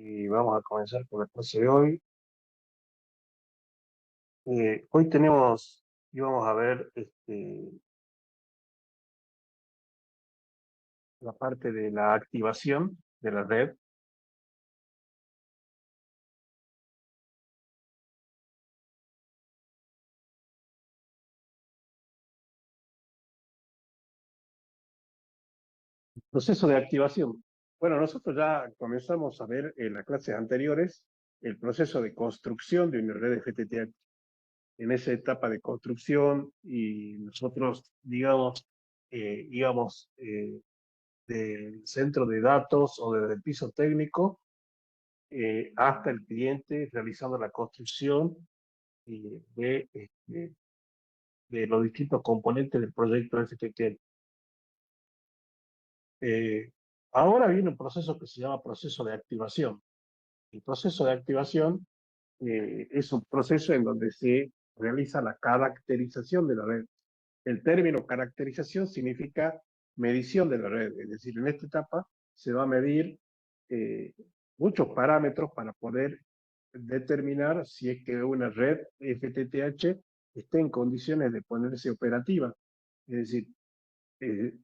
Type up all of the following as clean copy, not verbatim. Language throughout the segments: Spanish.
Y vamos a comenzar con la clase de hoy. Hoy tenemos, y vamos a ver la parte de la activación de la red. Proceso de activación. Bueno, nosotros ya comenzamos a ver en las clases anteriores el proceso de construcción de una red FTTH. En esa etapa de construcción, y nosotros, digamos, íbamos del centro de datos o desde el piso técnico hasta el cliente realizando la construcción de los distintos componentes del proyecto FTTL. Ahora viene un proceso que se llama proceso de activación. El proceso de activación es un proceso en donde se realiza la caracterización de la red. El término caracterización significa medición de la red, es decir, en esta etapa se va a medir eh, muchos parámetros para poder determinar si es que una red FTTH está en condiciones de ponerse operativa. Es decir, eh,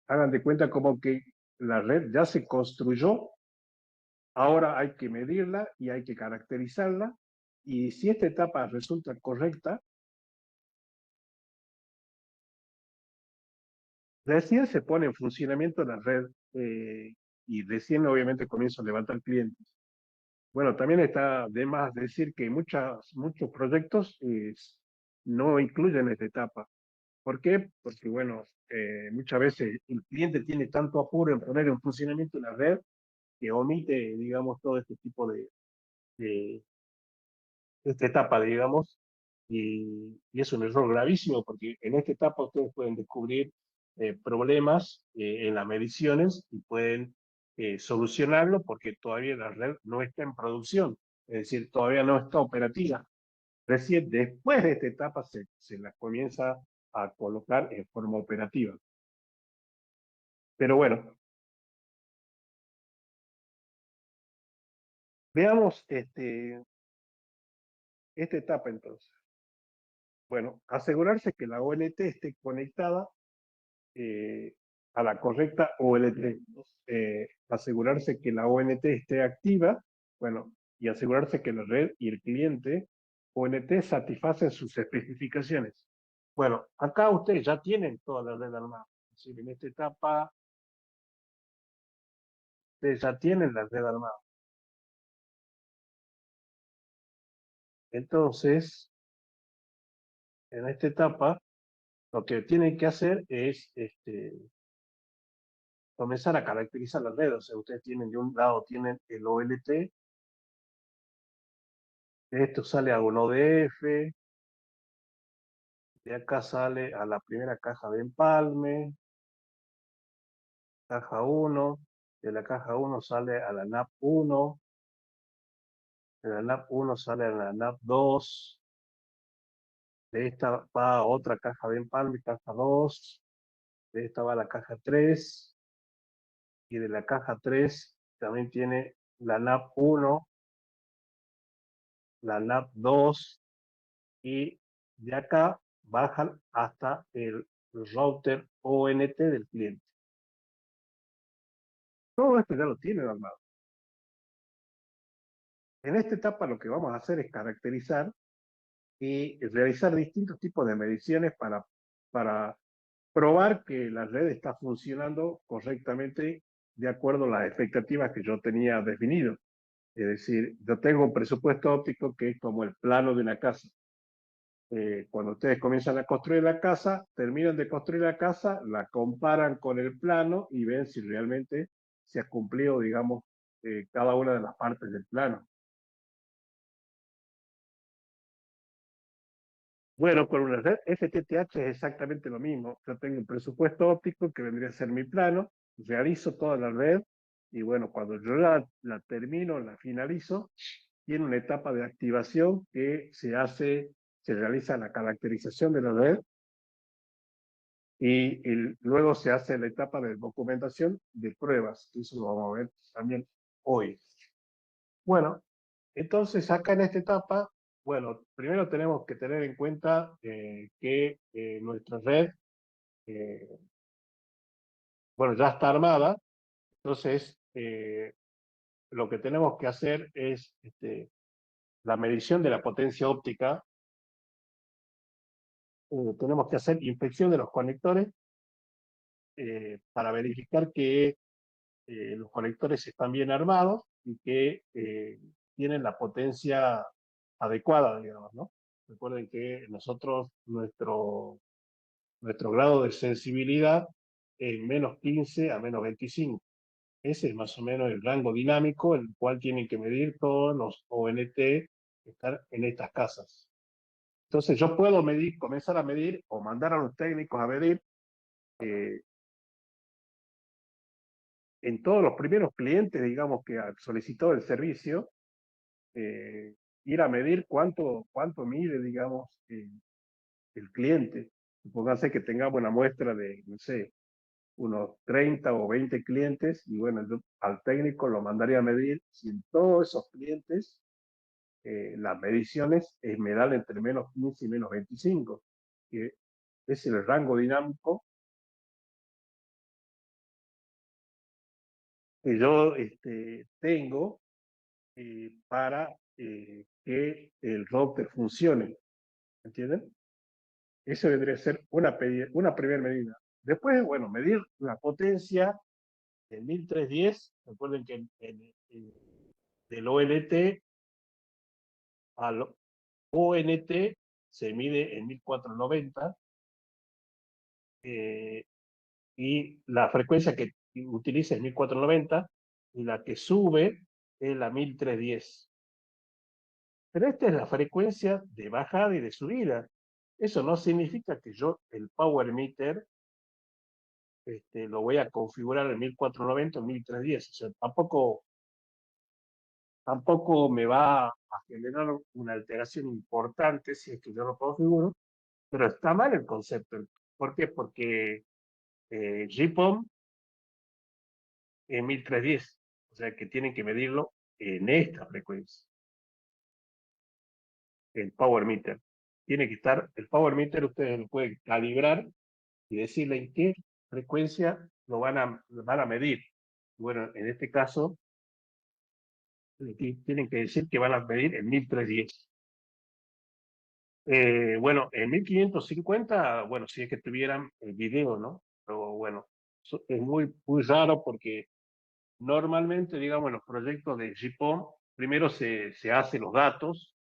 hagan de cuenta como que la red ya se construyó, ahora hay que medirla y hay que caracterizarla, y si esta etapa resulta correcta, recién se pone en funcionamiento la red y recién obviamente comienza a levantar clientes. Bueno, también está de más decir que muchos proyectos no incluyen esta etapa. ¿Por qué? Porque, bueno, muchas veces el cliente tiene tanto apuro en poner en funcionamiento la red que omite, digamos, todo este tipo de esta etapa, digamos, y es un error gravísimo porque en esta etapa ustedes pueden descubrir problemas en las mediciones y pueden solucionarlo porque todavía la red no está en producción, es decir, todavía no está operativa. Recién después de esta etapa se la comienza a colocar en forma operativa. Pero bueno, veamos esta etapa entonces. Bueno, asegurarse que la ONT esté conectada eh, a la correcta OLT. Asegurarse que la ONT esté activa, bueno, y asegurarse que la red y el cliente ONT satisfacen sus especificaciones. Bueno, acá ustedes ya tienen toda la red armada. Es decir, en esta etapa, ustedes ya tienen la red armada. Entonces, en esta etapa, lo que tienen que hacer es comenzar a caracterizar la red. O sea, ustedes tienen de un lado tienen el OLT, de esto sale a un ODF, de acá sale a la primera caja de empalme, caja 1, de la caja 1 sale a la NAP 1, de la NAP 1 sale a la NAP 2, de esta va a otra caja de empalme, caja 2, de esta va a la caja 3, y de la caja 3 también tiene la NAP 1, la NAP 2, y de acá bajan hasta el router ONT del cliente. Todo esto ya lo tienen armado. En esta etapa lo que vamos a hacer es caracterizar y realizar distintos tipos de mediciones para probar que la red está funcionando correctamente de acuerdo a las expectativas que yo tenía definido. Es decir, yo tengo un presupuesto óptico que es como el plano de una casa. Cuando ustedes comienzan a construir la casa, terminan de construir la casa, la comparan con el plano y ven si realmente se ha cumplido, digamos, cada una de las partes del plano. Bueno, con una red FTTH es exactamente lo mismo. Yo tengo un presupuesto óptico que vendría a ser mi plano, realizo toda la red y bueno, cuando yo la termino, la finalizo, tiene una etapa de activación que se realiza la caracterización de la red y luego se hace la etapa de documentación de pruebas. Eso lo vamos a ver también hoy. Bueno, entonces acá en esta etapa, bueno, primero tenemos que tener en cuenta que nuestra red, eh, bueno, ya está armada, entonces lo que tenemos que hacer es la medición de la potencia óptica. Tenemos que hacer inspección de los conectores para verificar que los conectores están bien armados y que tienen la potencia adecuada, digamos, ¿no? Recuerden que nosotros, nuestro grado de sensibilidad es -15 a -25. Ese es más o menos el rango dinámico en el cual tienen que medir todos los ONT que están en estas casas. Entonces yo puedo medir, comenzar a medir o mandar a los técnicos a medir eh, en todos los primeros clientes, digamos, que solicitó el servicio, ir a medir cuánto mide, digamos, el cliente. Supóngase que tengamos una muestra de, no sé, unos 30 o 20 clientes, y bueno, yo al técnico lo mandaría a medir si en todos esos clientes las mediciones me dan entre -15 y -25, que es el rango dinámico que yo tengo para que el router funcione, ¿entienden? Eso vendría a ser una primera medida. Después, bueno, medir la potencia en 1310. Recuerden que del OLT al ONT se mide en 1490 y la frecuencia que utiliza es 1490 y la que sube es la 1310. Pero esta es la frecuencia de bajada y de subida. Eso no significa que yo el power meter lo voy a configurar en 1490 o 1310. O sea, tampoco me va a generar una alteración importante si es que yo lo configuro, pero está mal el concepto. ¿Por qué? Porque GPON es 1310, o sea que tienen que medirlo en esta frecuencia, el power meter. Tiene que estar, el power meter ustedes lo pueden calibrar y decirle en qué frecuencia lo van a medir. Bueno, en este caso, tienen que decir que van a medir en 1310. Bueno, en 1550, bueno, si es que tuvieran el video, ¿no? Pero bueno, es muy raro porque normalmente, digamos, en los proyectos de GPON, primero se hacen los datos,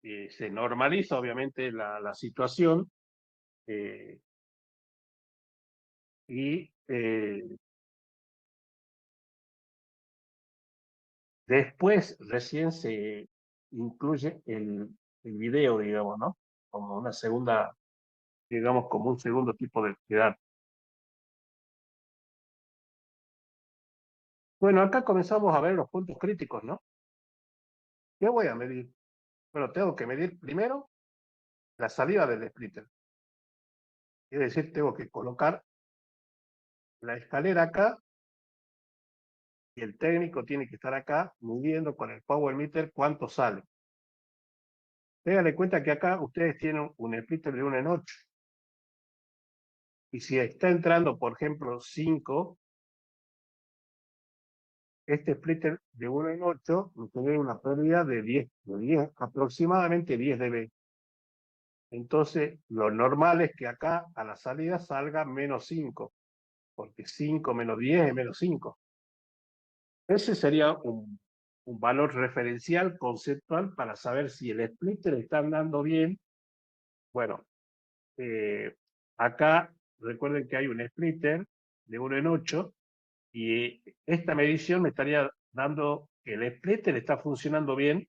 se normaliza obviamente la situación eh, y después recién se incluye el video, digamos, ¿no? Como una segunda, digamos, como un segundo tipo de datos. Bueno, acá comenzamos a ver los puntos críticos, ¿no? ¿Qué voy a medir? Bueno, tengo que medir primero la salida del splitter. Es decir, tengo que colocar la escalera acá y el técnico tiene que estar acá midiendo con el power meter cuánto sale. Tengan en cuenta que acá ustedes tienen un splitter de 1 en 8. Y si está entrando, por ejemplo, 5, este splitter de 1 en 8 tiene una pérdida de 10, aproximadamente 10 dB. Entonces, lo normal es que acá a la salida salga -5, porque 5 menos 10 es -5. Ese sería un valor referencial conceptual para saber si el splitter está andando bien. Bueno, acá recuerden que hay un splitter de 1 en 8 y esta medición me estaría dando que el splitter está funcionando bien,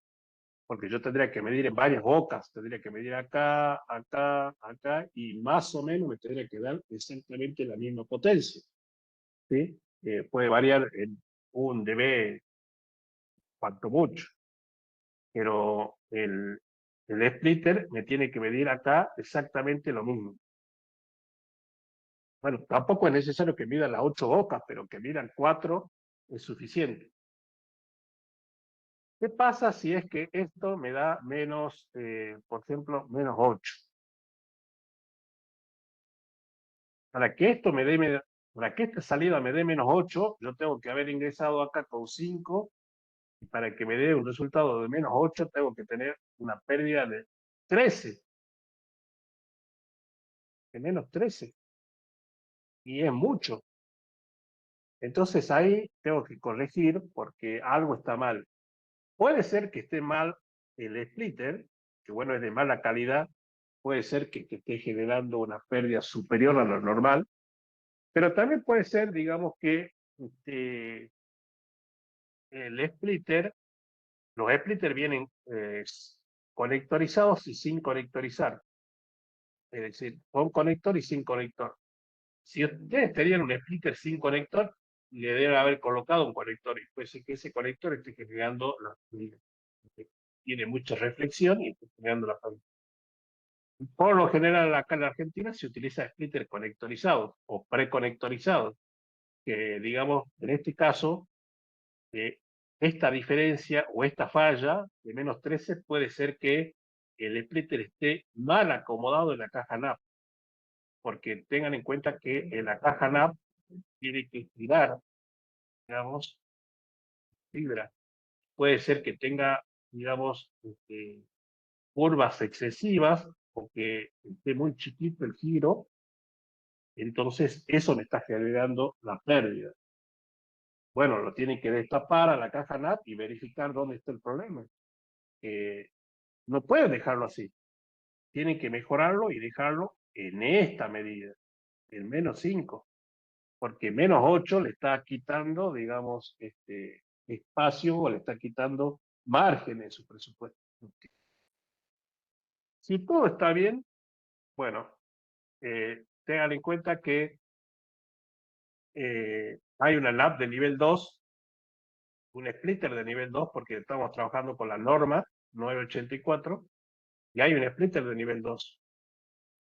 porque yo tendría que medir en varias bocas, tendría que medir acá, acá, acá, y más o menos me tendría que dar exactamente la misma potencia, ¿sí? Puede variar en 1 dB, cuanto mucho, pero el splitter me tiene que medir acá exactamente lo mismo. Bueno, tampoco es necesario que midan las 8 bocas, pero que midan 4 es suficiente. ¿Qué pasa si es que esto me da menos, por ejemplo, menos 8? Para que esto me dé, para que esta salida me dé menos 8, yo tengo que haber ingresado acá con 5, y para que me dé un resultado de menos 8, tengo que tener una pérdida de 13, de menos 13, y es mucho. Entonces ahí tengo que corregir porque algo está mal. Puede ser que esté mal el splitter, que bueno, es de mala calidad, puede ser que esté generando una pérdida superior a lo normal, pero también puede ser, digamos, que el splitter, los splitters vienen conectorizados y sin conectorizar, es decir, con conector y sin conector. Si ustedes tenían un splitter sin conector, le deben haber colocado un conector, y puede ser que ese conector esté generando tiene mucha reflexión y está generando la pérdida. Por lo general, acá en la Argentina se utiliza splitter conectorizados o preconectorizados, que digamos, en este caso, esta diferencia o esta falla de menos 13 puede ser que el splitter esté mal acomodado en la caja NAP, porque tengan en cuenta que en la caja NAP tiene que girar, digamos, fibra. Puede ser que tenga, digamos, curvas excesivas o que esté muy chiquito el giro, entonces eso me está generando la pérdida. Bueno, lo tienen que destapar a la caja NAP y verificar dónde está el problema. No pueden dejarlo así. Tienen que mejorarlo y dejarlo en esta medida, en menos 5, porque menos 8 le está quitando, digamos, espacio o le está quitando margen en su presupuesto. Si todo está bien, bueno, tengan en cuenta que hay una NAP de nivel 2, un splitter de nivel 2, porque estamos trabajando con la norma 984, y hay un splitter de nivel 2.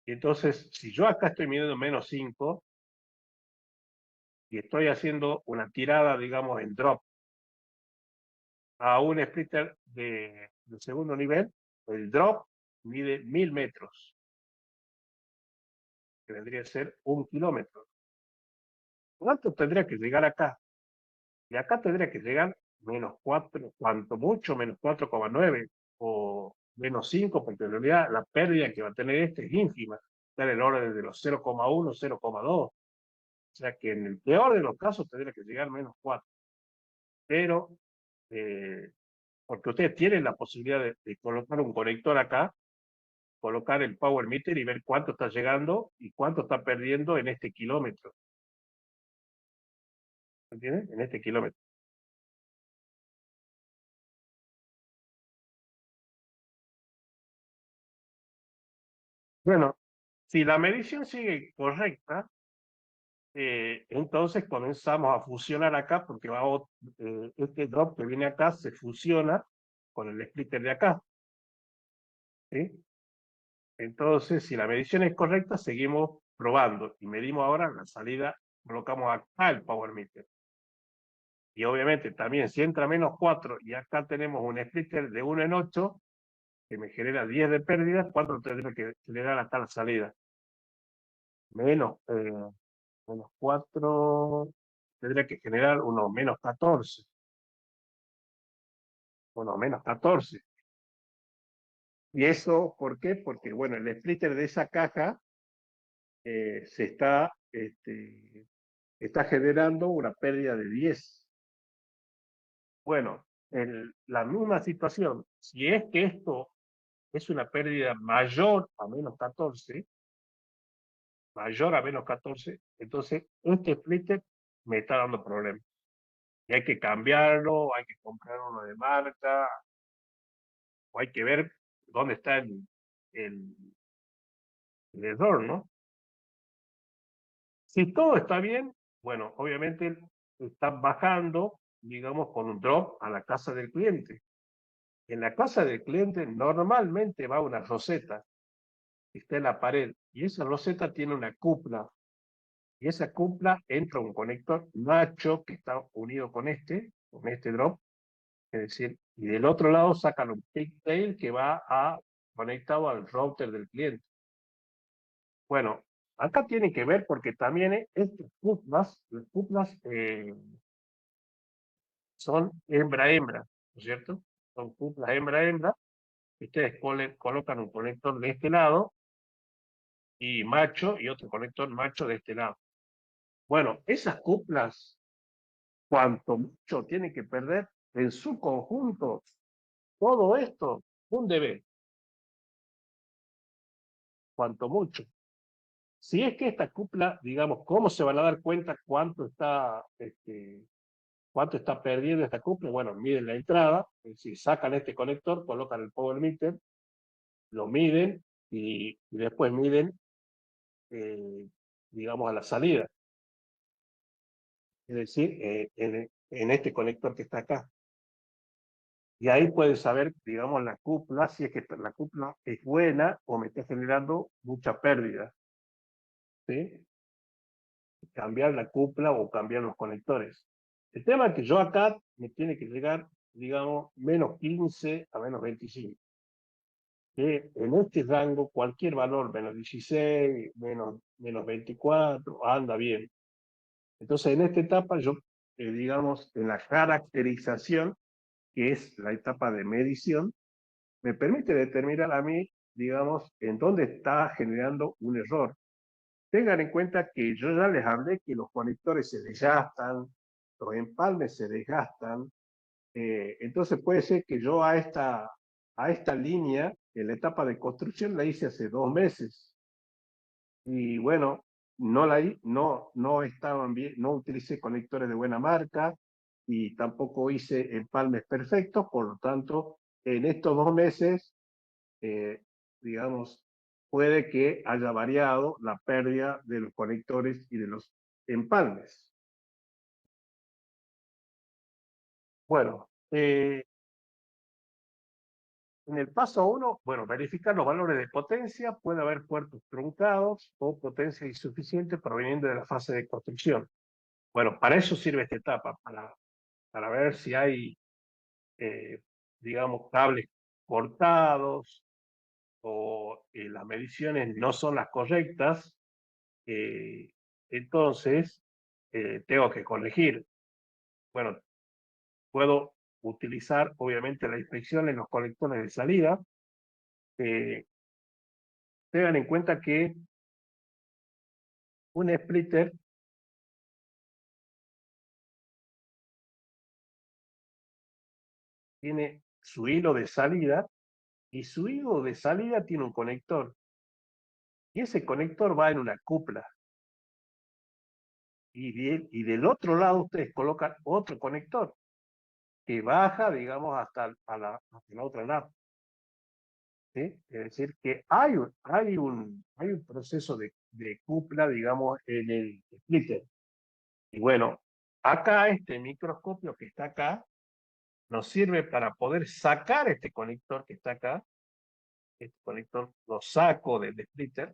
Y entonces, si yo acá estoy midiendo menos 5 y estoy haciendo una tirada, digamos, en drop a un splitter de segundo nivel, el drop mide 1000 metros, que vendría a ser 1 kilómetro. ¿Cuánto tendría que llegar acá? Y acá tendría que llegar menos 4, cuanto mucho, menos 4,9 o menos 5, porque en realidad la pérdida que va a tener es ínfima, está en el orden de los 0,1, 0,2. O sea que en el peor de los casos tendría que llegar menos 4. Pero, porque ustedes tienen la posibilidad de colocar un conector acá, colocar el power meter y ver cuánto está llegando y cuánto está perdiendo en este kilómetro. ¿Entienden? En este kilómetro. Bueno, si la medición sigue correcta, entonces comenzamos a fusionar acá, porque este drop que viene acá se fusiona con el splitter de acá. ¿Sí? Entonces, si la medición es correcta, seguimos probando y medimos ahora la salida, colocamos acá el power meter. Y obviamente también si entra menos 4 y acá tenemos un splitter de 1 en 8, que me genera 10 de pérdida, ¿cuánto tendré que generar hasta la salida? Menos, menos 4, tendría que generar unos menos 14. Bueno, menos 14. ¿Y eso por qué? Porque, bueno, el splitter de esa caja se está generando una pérdida de 10. Bueno, la misma situación, si es que esto es una pérdida mayor a menos 14, mayor a menos 14, entonces este splitter me está dando problemas. Y hay que cambiarlo, hay que comprar uno de marca, o hay que ver dónde está el, el error, ¿no? Si todo está bien, bueno, obviamente está bajando, digamos, con un drop a la casa del cliente. En la casa del cliente normalmente va una roseta que está en la pared, y esa roseta tiene una cupla, y esa cupla entra un conector Nacho que está unido con este drop. Es decir, y del otro lado sacan un pigtail que va conectado al router del cliente. Bueno, acá tiene que ver porque también estas las cuplas son hembra-hembra, ¿no es cierto? Son cuplas hembra-hembra. Ustedes colocan un conector de este lado y macho y otro conector macho de este lado. Bueno, esas cuplas, cuanto mucho tienen que perder en su conjunto, todo esto, un dB, cuanto mucho. Si es que esta cupla, digamos, ¿cómo se van a dar cuenta cuánto está perdiendo esta cupla? Bueno, miden la entrada, es decir, sacan este conector, colocan el power meter, lo miden y después miden, digamos, a la salida. Es decir, en este conector que está acá. Y ahí puedes saber, digamos, la cupla, si es que la cupla es buena o me está generando mucha pérdida. ¿Sí? Cambiar la cupla o cambiar los conectores. El tema es que yo acá me tiene que llegar, digamos, menos 15 a menos 25. Que en este rango, cualquier valor, menos 16, menos 24, anda bien. Entonces, en esta etapa, yo, digamos, en la caracterización, que es la etapa de medición, me permite determinar a mí, digamos, en dónde está generando un error. Tengan en cuenta que yo ya les hablé que los conectores se desgastan, los empalmes se desgastan, entonces puede ser que yo a esta línea, en la etapa de construcción, la hice hace 2 meses. Y bueno, no estaban bien, no utilicé conectores de buena marca y tampoco hice empalmes perfectos, por lo tanto, en estos 2 meses, digamos, puede que haya variado la pérdida de los conectores y de los empalmes. Bueno, en el paso 1, bueno, verificar los valores de potencia, puede haber puertos truncados o potencia insuficiente proveniendo de la fase de construcción. Bueno, para eso sirve esta etapa, para ver si hay, digamos, cables cortados o las mediciones no son las correctas, entonces tengo que corregir. Bueno, puedo utilizar obviamente la inspección en los conectores de salida. Tengan en cuenta que un splitter tiene su hilo de salida y su hilo de salida tiene un conector. Y ese conector va en una cupla. Y del otro lado ustedes colocan otro conector que baja, digamos, hasta la otra nave. ¿Sí? Es decir, que hay un proceso de cupla, digamos, en el splitter. Y bueno, acá este microscopio que está acá nos sirve para poder sacar este conector que está acá. Este conector lo saco del splitter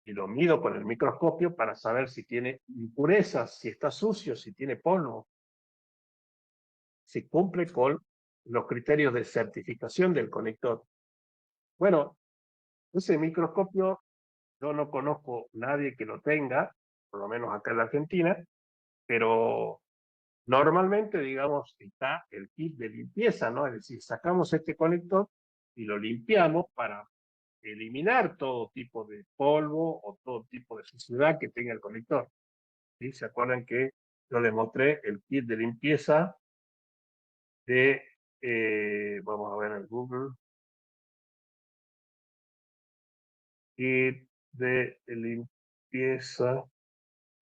y lo mido con el microscopio para saber si tiene impurezas, si está sucio, si tiene polvo, si cumple con los criterios de certificación del conector. Bueno, ese microscopio yo no conozco nadie que lo tenga, por lo menos acá en la Argentina, pero normalmente, digamos, está el kit de limpieza, ¿no? Es decir, sacamos este conector y lo limpiamos para eliminar todo tipo de polvo o todo tipo de suciedad que tenga el conector. ¿Sí? ¿Se acuerdan que yo les mostré el kit de limpieza vamos a ver en Google, kit de limpieza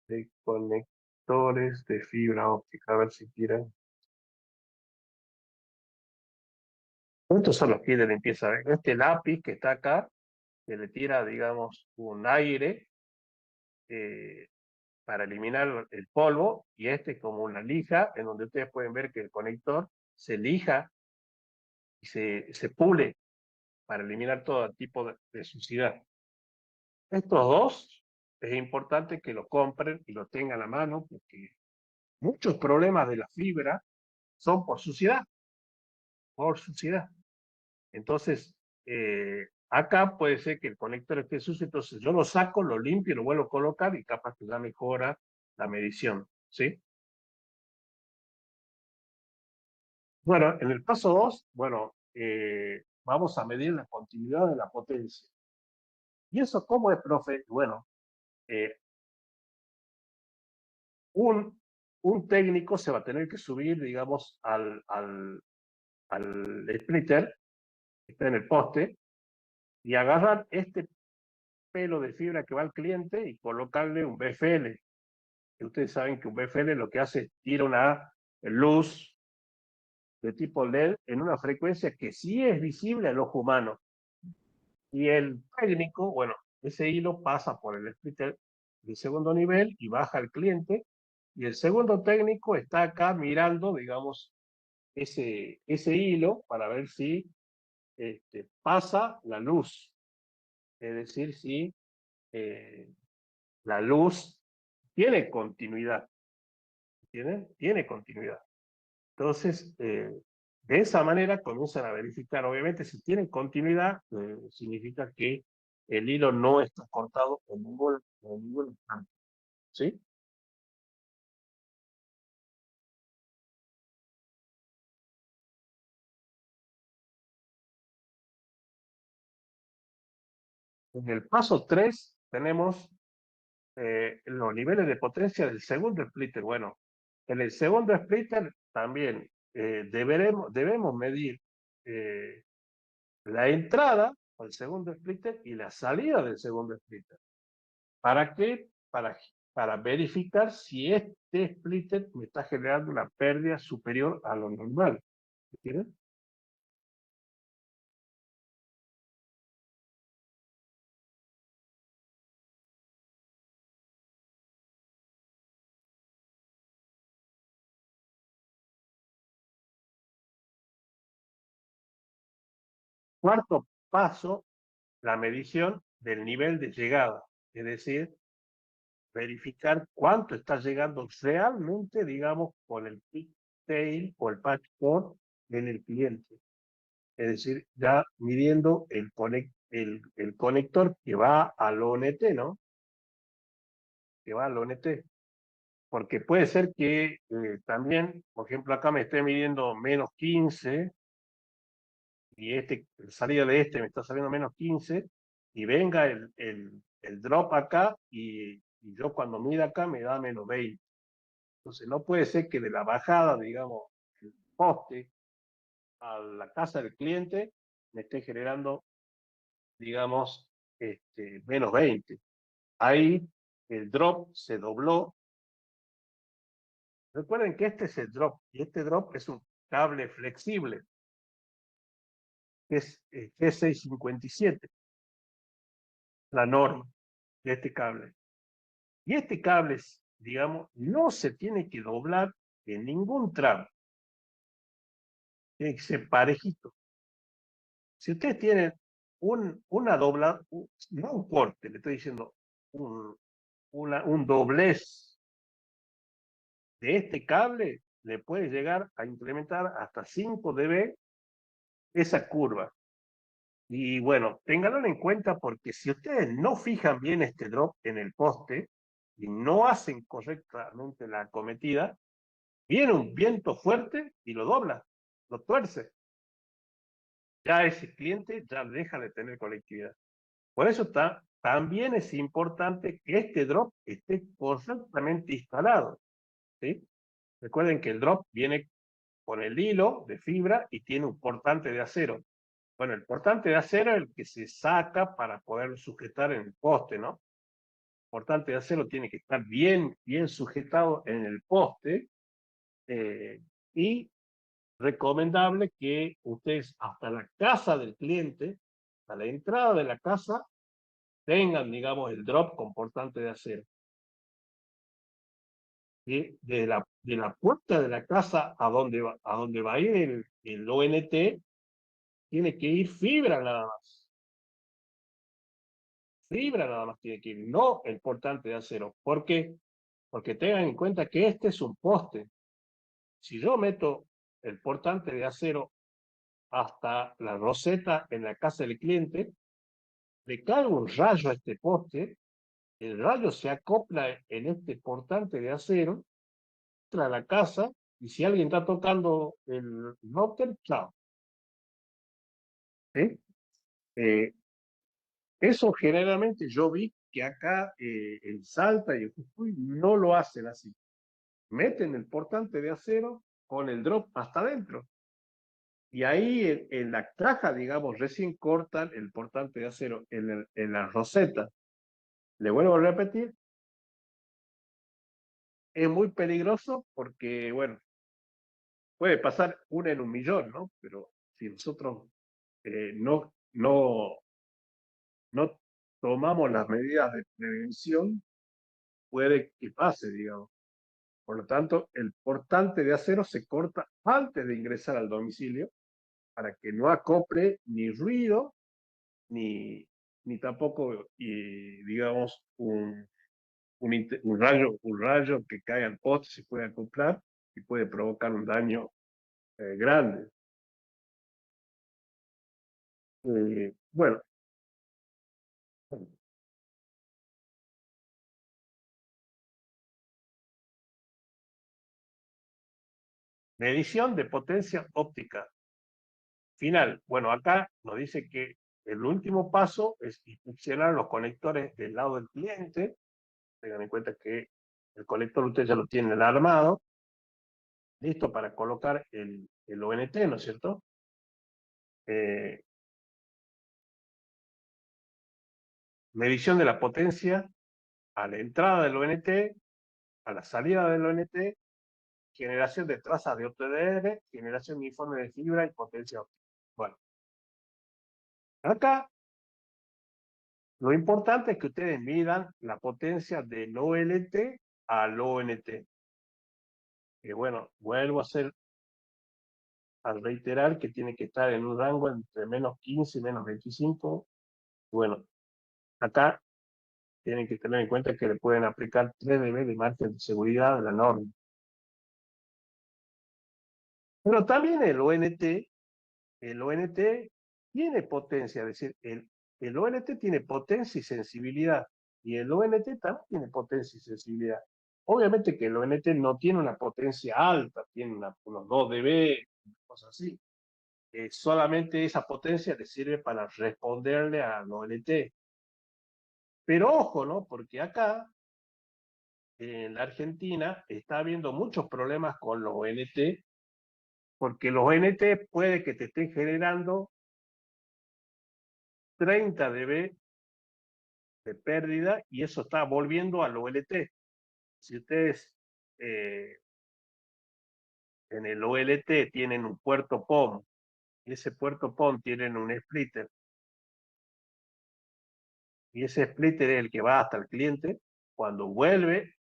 de conectores de fibra óptica, a ver si tiran. Estos son los kits de limpieza. Este lápiz que está acá, que le tira, digamos, un aire para eliminar el polvo, y este es como una lija, en donde ustedes pueden ver que el conector se lija y se pule para eliminar todo tipo de suciedad. Estos dos es importante que lo compren y lo tengan a mano, porque muchos problemas de la fibra son por suciedad. por suciedad. Entonces, acá puede ser que el conector esté sucio, entonces yo lo saco, lo limpio, lo vuelvo a colocar y capaz que ya mejora la medición, ¿sí? Bueno, en el paso 2, bueno, vamos a medir la continuidad de la potencia. ¿Y eso cómo es, profe? Bueno, eh, un técnico se va a tener que subir, digamos, al splitter que está en el poste y agarrar este pelo de fibra que va al cliente y colocarle un BFL. Y ustedes saben que un BFL lo que hace es tira una luz de tipo LED en una frecuencia que sí es visible al ojo humano. Y el técnico, bueno, ese hilo pasa por el splitter de segundo nivel y baja al cliente. Y el segundo técnico está acá mirando, digamos, ese hilo para ver si pasa la luz. Es decir, si eh, la luz tiene continuidad. Tiene continuidad. Entonces, de esa manera comienzan a verificar. Obviamente, si tiene continuidad, significa que el hilo no está cortado en ningún instante. ¿Sí? En el paso 3 tenemos los niveles de potencia del segundo splitter. Bueno, en el segundo splitter también debemos medir eh, la entrada al segundo splitter y la salida del segundo splitter. ¿Para qué? Para verificar si este splitter me está generando una pérdida superior a lo normal. ¿Entiendes? Cuarto paso, la medición del nivel de llegada. Es decir, verificar cuánto está llegando realmente, digamos, con el tail o el patch cord en el cliente. Es decir, ya midiendo el conector que va al ONT, ¿no? Que va al ONT. Porque puede ser que también, por ejemplo, acá me esté midiendo -15 y salida de me está saliendo -15 y venga el drop acá y yo cuando mida acá me da -20. Entonces no puede ser que de la bajada, digamos, el poste a la casa del cliente me esté generando, digamos, -20. Ahí el drop se dobló. Recuerden que este es el drop y este drop es un cable flexible que es G657, la norma de este cable. Y este cable, digamos, no se tiene que doblar en ningún tramo, tiene que ser parejito. Si ustedes tienen una dobla, no un corte, le estoy diciendo un doblez de este cable, le puede llegar a implementar hasta 5 dB esa curva. Y bueno, ténganlo en cuenta porque si ustedes no fijan bien este drop en el poste y no hacen correctamente la acometida, viene un viento fuerte y lo dobla, lo tuerce. Ya ese cliente ya deja de tener conectividad. Por eso también es importante que este drop esté correctamente instalado. ¿Sí? Recuerden que el drop viene con el hilo de fibra y tiene un portante de acero. Bueno, el portante de acero es el que se saca para poder sujetar en el poste, ¿no? El portante de acero tiene que estar bien sujetado en el poste y recomendable que ustedes hasta la casa del cliente, a la entrada de la casa, tengan, digamos, el drop con portante de acero. Y de la puerta de la casa a donde va a ir el ONT, tiene que ir fibra nada más. Fibra nada más tiene que ir, no el portante de acero. ¿Por qué? Porque tengan en cuenta que este es un poste. Si yo meto el portante de acero hasta la roseta en la casa del cliente, le cae un rayo a este poste, el rayo se acopla en este portante de acero, entra a la casa, y si alguien está tocando el router, chao. ¿Sí? Eso generalmente yo vi que acá en Salta y en Jujuy no lo hacen así. Meten el portante de acero con el drop hasta adentro. Y ahí en la caja, digamos, recién cortan el portante de acero en la roseta. Le vuelvo a repetir, es muy peligroso porque, bueno, puede pasar una en un millón, ¿no? Pero si nosotros no tomamos las medidas de prevención, puede que pase, digamos. Por lo tanto, el portante de acero se corta antes de ingresar al domicilio para que no acople ni ruido, ni tampoco, digamos, un rayo que caiga al poste se puede acoplar y puede provocar un daño grande. Bueno, medición de potencia óptica final. Bueno, acá nos dice que el último paso es inspeccionar los conectores del lado del cliente. Tengan en cuenta que el conector usted ya lo tiene armado, listo para colocar el ONT, ¿no es cierto? Eh, medición de la potencia a la entrada del ONT, a la salida del ONT, generación de trazas de OTDR, generación uniforme de fibra y potencia óptica. Bueno, acá lo importante es que ustedes midan la potencia del OLT al ONT. Que bueno, vuelvo a reiterar que tiene que estar en un rango entre menos 15 y menos 25. Bueno, acá tienen que tener en cuenta que le pueden aplicar 3 dB de margen de seguridad de la norma. Pero también el ONT tiene potencia, es decir, el ONT tiene potencia y sensibilidad, y el ONT también tiene potencia y sensibilidad. Obviamente que el ONT no tiene una potencia alta, tiene unos 2 dB, cosas así. Solamente esa potencia le sirve para responderle al ONT. Pero ojo, ¿no? Porque acá, en la Argentina, está habiendo muchos problemas con los ONT, porque los ONT puede que te estén generando 30 dB de pérdida y eso está volviendo al OLT. Si ustedes en el OLT tienen un puerto POM y ese puerto POM tienen un splitter y ese splitter es el que va hasta el cliente, cuando vuelve,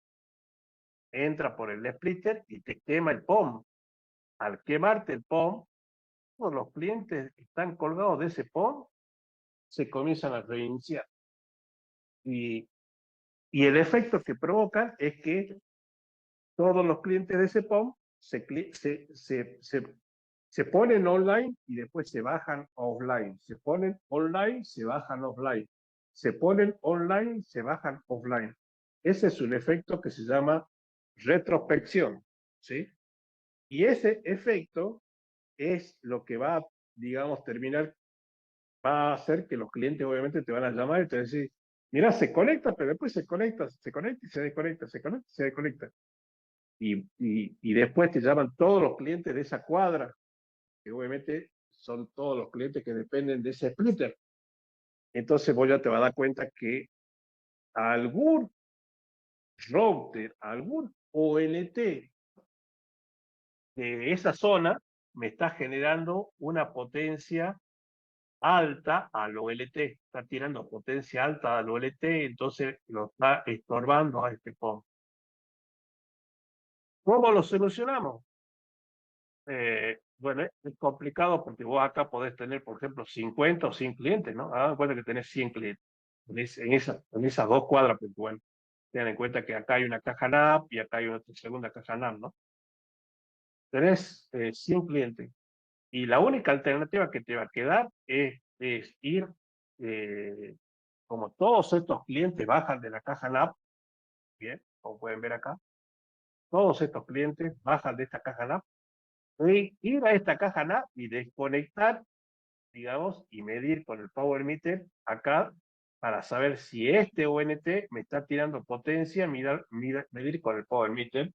entra por el splitter y te quema el POM. Al quemarte el POM, todos los clientes que están colgados de ese POM se comienzan a reiniciar. Y, y el efecto que provocan es que todos los clientes de ese POM se ponen online y después se bajan offline. Se ponen online, se bajan offline. Se ponen online, se bajan offline. Ese es un efecto que se llama retrospección, ¿sí? Y ese efecto es lo que va, digamos, va a hacer que los clientes obviamente te van a llamar y te van a decir, mira, se conecta, pero después se conecta y se desconecta, se conecta y se desconecta. Y después te llaman todos los clientes de esa cuadra, que obviamente son todos los clientes que dependen de ese splitter. Entonces vos ya te vas a dar cuenta que algún router, algún ONT de esa zona me está generando una potencia alta al OLT, está tirando potencia alta al OLT, entonces lo está estorbando a este POM. ¿Cómo lo solucionamos? Bueno, es complicado porque vos acá podés tener, por ejemplo, 50 o 100 clientes, ¿no? Hagan cuenta que tenés 100 clientes en esas dos cuadras, porque bueno, tengan en cuenta que acá hay una caja NAP y acá hay una segunda caja NAP, ¿no? Tenés 100 clientes. Y la única alternativa que te va a quedar es ir, eh, como todos estos clientes bajan de la caja NAP, bien, como pueden ver acá, todos estos clientes bajan de esta caja NAP, y ir a esta caja NAP y desconectar, digamos, y medir con el Power Meter acá para saber si este ONT me está tirando potencia, medir con el Power Meter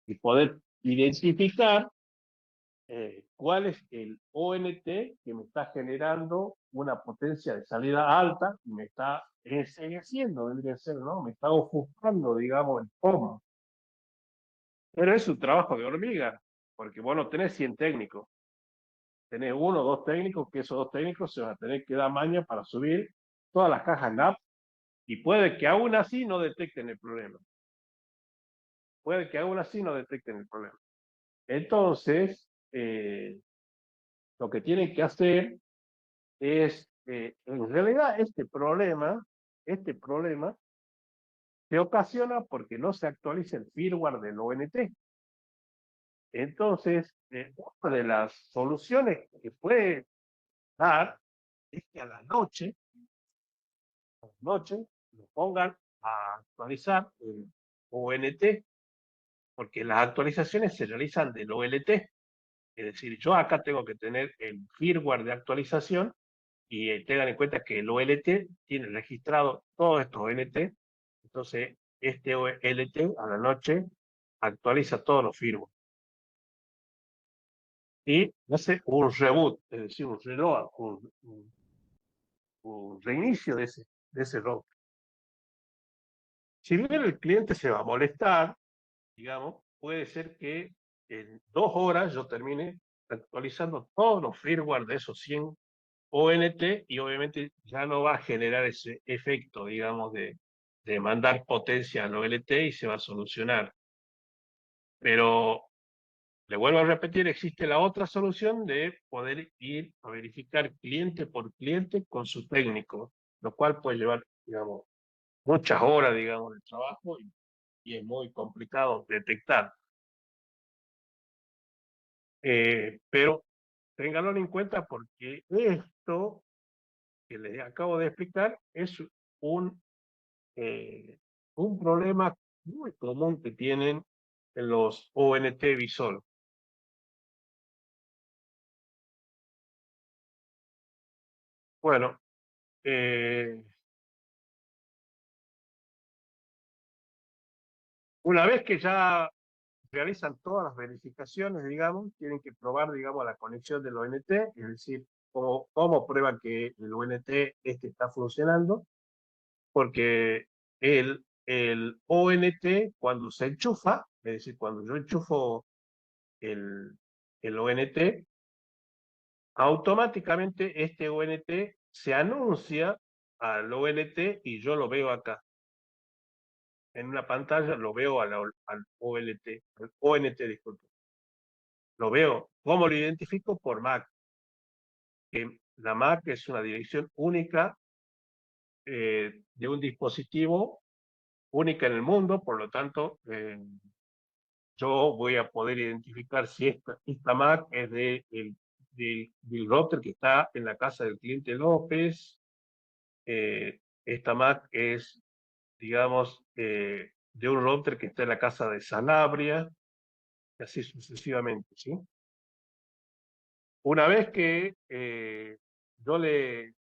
y poder identificar cuál es el ONT que me está generando una potencia de salida alta y me está ensegueciendo, vendría a ser, ¿no? Me está ofuscando, digamos, el POM. Pero es un trabajo de hormiga, porque vos no tenés 100 técnicos, tenés uno o dos técnicos, que esos dos técnicos se van a tener que dar maña para subir todas las cajas NAP y puede que aún así no detecten el problema. Puede que aún así no detecten el problema. Entonces, lo que tienen que hacer es, en realidad, este problema se ocasiona porque no se actualiza el firmware del ONT. Entonces, una de las soluciones que puede dar es que a la noche, lo pongan a actualizar el ONT, porque las actualizaciones se realizan del OLT. Es decir, yo acá tengo que tener el firmware de actualización y tengan en cuenta que el OLT tiene registrado todos estos OLT, entonces este OLT a la noche actualiza todos los firmware y hace un reboot, es decir, un reload, un reinicio de ese router. Si bien el cliente se va a molestar, digamos, puede ser que en 2 horas yo termine actualizando todos los firmware de esos 100 ONT y obviamente ya no va a generar ese efecto, digamos, de mandar potencia al OLT y se va a solucionar. Pero le vuelvo a repetir, existe la otra solución de poder ir a verificar cliente por cliente con su técnico, lo cual puede llevar, digamos, muchas horas, digamos, de trabajo y es muy complicado detectar. Pero ténganlo en cuenta porque esto que les acabo de explicar es un, eh, un problema muy común que tienen en los ONT Visol. Bueno, una vez que ya realizan todas las verificaciones, digamos, tienen que probar, digamos, la conexión del ONT, es decir, cómo prueban que el ONT está funcionando, porque el ONT cuando se enchufa, es decir, cuando yo enchufo el ONT, automáticamente este ONT se anuncia al ONT y yo lo veo acá. En una pantalla lo veo al OLT, al ONT, disculpe. Lo veo. ¿Cómo lo identifico? Por MAC. La MAC es una dirección única de un dispositivo única en el mundo, por lo tanto, yo voy a poder identificar si esta MAC es del router que está en la casa del cliente López. Esta MAC es, digamos, de un router que está en la casa de Sanabria, y así sucesivamente, ¿sí? Una vez que yo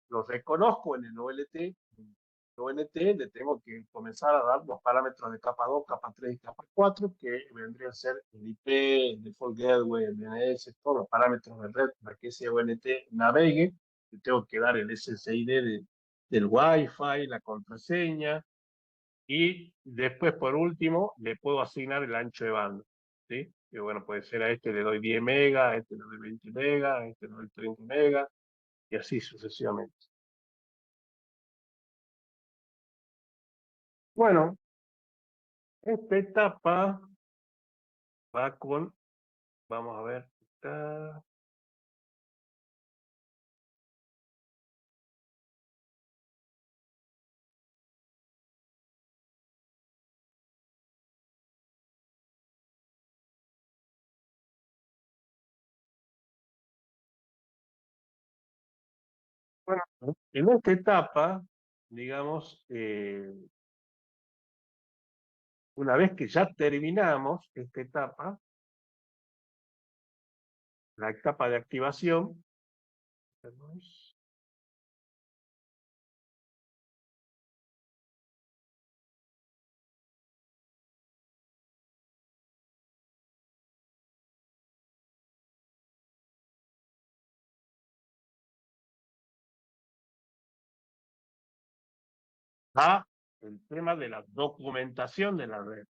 lo reconozco en el ONT, le tengo que comenzar a dar los parámetros de capa 2, capa 3 y capa 4, que vendrían a ser el IP, el default gateway, el DNS, todos los parámetros de red para que ese ONT navegue. Le tengo que dar el SSID del Wi-Fi, la contraseña, y después, por último, le puedo asignar el ancho de banda, ¿sí? Que bueno, puede ser a este le doy 10 megas, a este le doy 20 megas, a este le doy 30 megas, y así sucesivamente. Bueno, esta etapa va con, vamos a ver, está, Bueno, en esta etapa, digamos, una vez que ya terminamos esta etapa, la etapa de activación, va el tema de la documentación de la red.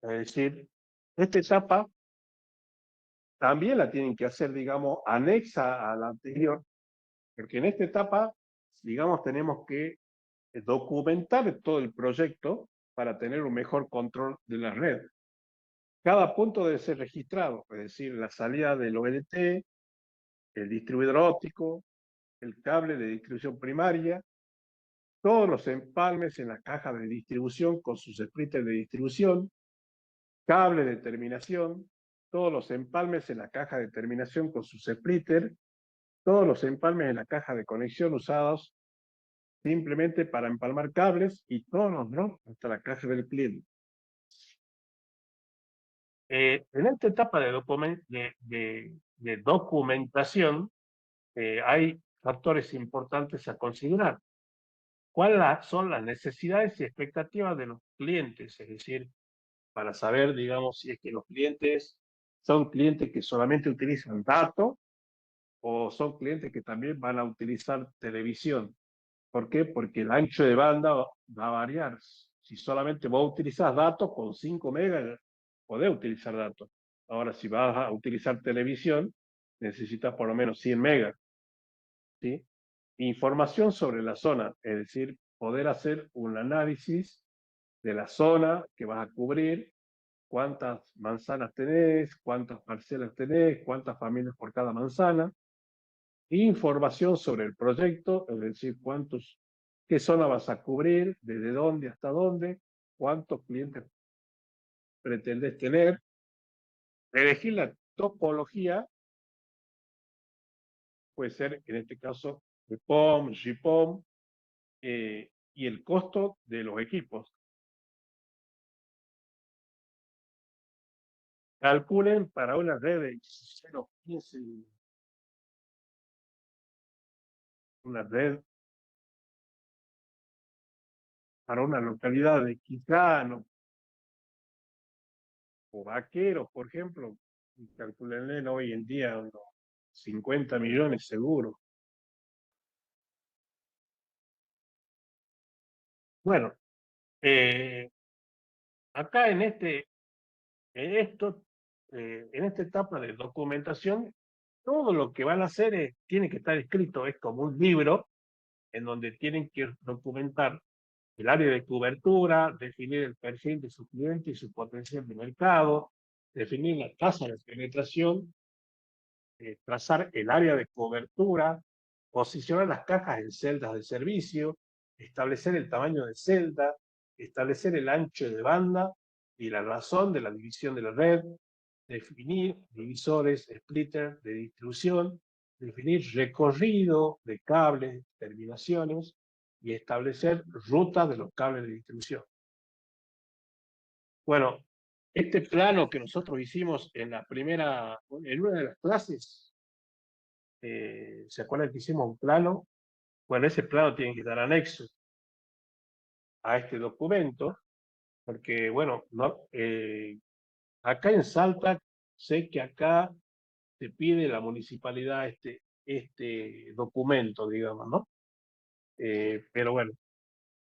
Es decir, esta etapa también la tienen que hacer, digamos, anexa a la anterior, porque en esta etapa, digamos, tenemos que documentar todo el proyecto para tener un mejor control de la red. Cada punto debe ser registrado, es decir, la salida del OLT, el distribuidor óptico, el cable de distribución primaria, todos los empalmes en la caja de distribución con sus splitters de distribución, cable de terminación, todos los empalmes en la caja de terminación con sus splitters, todos los empalmes en la caja de conexión usados simplemente para empalmar cables y todos los drops hasta la caja del cliente. En esta etapa de documentación hay factores importantes a considerar. ¿Cuáles son las necesidades y expectativas de los clientes? Es decir, para saber, digamos, si es que los clientes son clientes que solamente utilizan datos o son clientes que también van a utilizar televisión. ¿Por qué? Porque el ancho de banda va a variar. Si solamente vos utilizas datos con 5 megas, podés utilizar datos. Ahora, si vas a utilizar televisión, necesitas por lo menos 100 megas. ¿Sí? Información sobre la zona, es decir, poder hacer un análisis de la zona que vas a cubrir, cuántas manzanas tenés, cuántas parcelas tenés, cuántas familias por cada manzana, información sobre el proyecto, es decir, qué zona vas a cubrir, desde dónde hasta dónde, cuántos clientes pretendés tener, elegir la topología, puede ser en este caso POM, GPOM, y el costo de los equipos. Calculen para una red de 0,15, una red para una localidad de Quijano o Vaqueros, por ejemplo, calculenle hoy en día unos 50 millones seguro. Bueno, acá en esta etapa de documentación, todo lo que van a hacer tiene que estar escrito, es como un libro en donde tienen que documentar el área de cobertura, definir el perfil de su cliente y su potencial de mercado, definir la tasa de penetración, trazar el área de cobertura, posicionar las cajas en celdas de servicio, establecer el tamaño de celda, establecer el ancho de banda y la razón de la división de la red, definir divisores, splitters de distribución, definir recorrido de cables, terminaciones y establecer rutas de los cables de distribución. Bueno, este plano que nosotros hicimos en una de las clases, ¿se acuerdan que hicimos un plano? Bueno, ese plano tiene que dar anexo a este documento, porque, bueno, acá en Salta, sé que acá se pide la municipalidad este documento, digamos, ¿no? Pero bueno,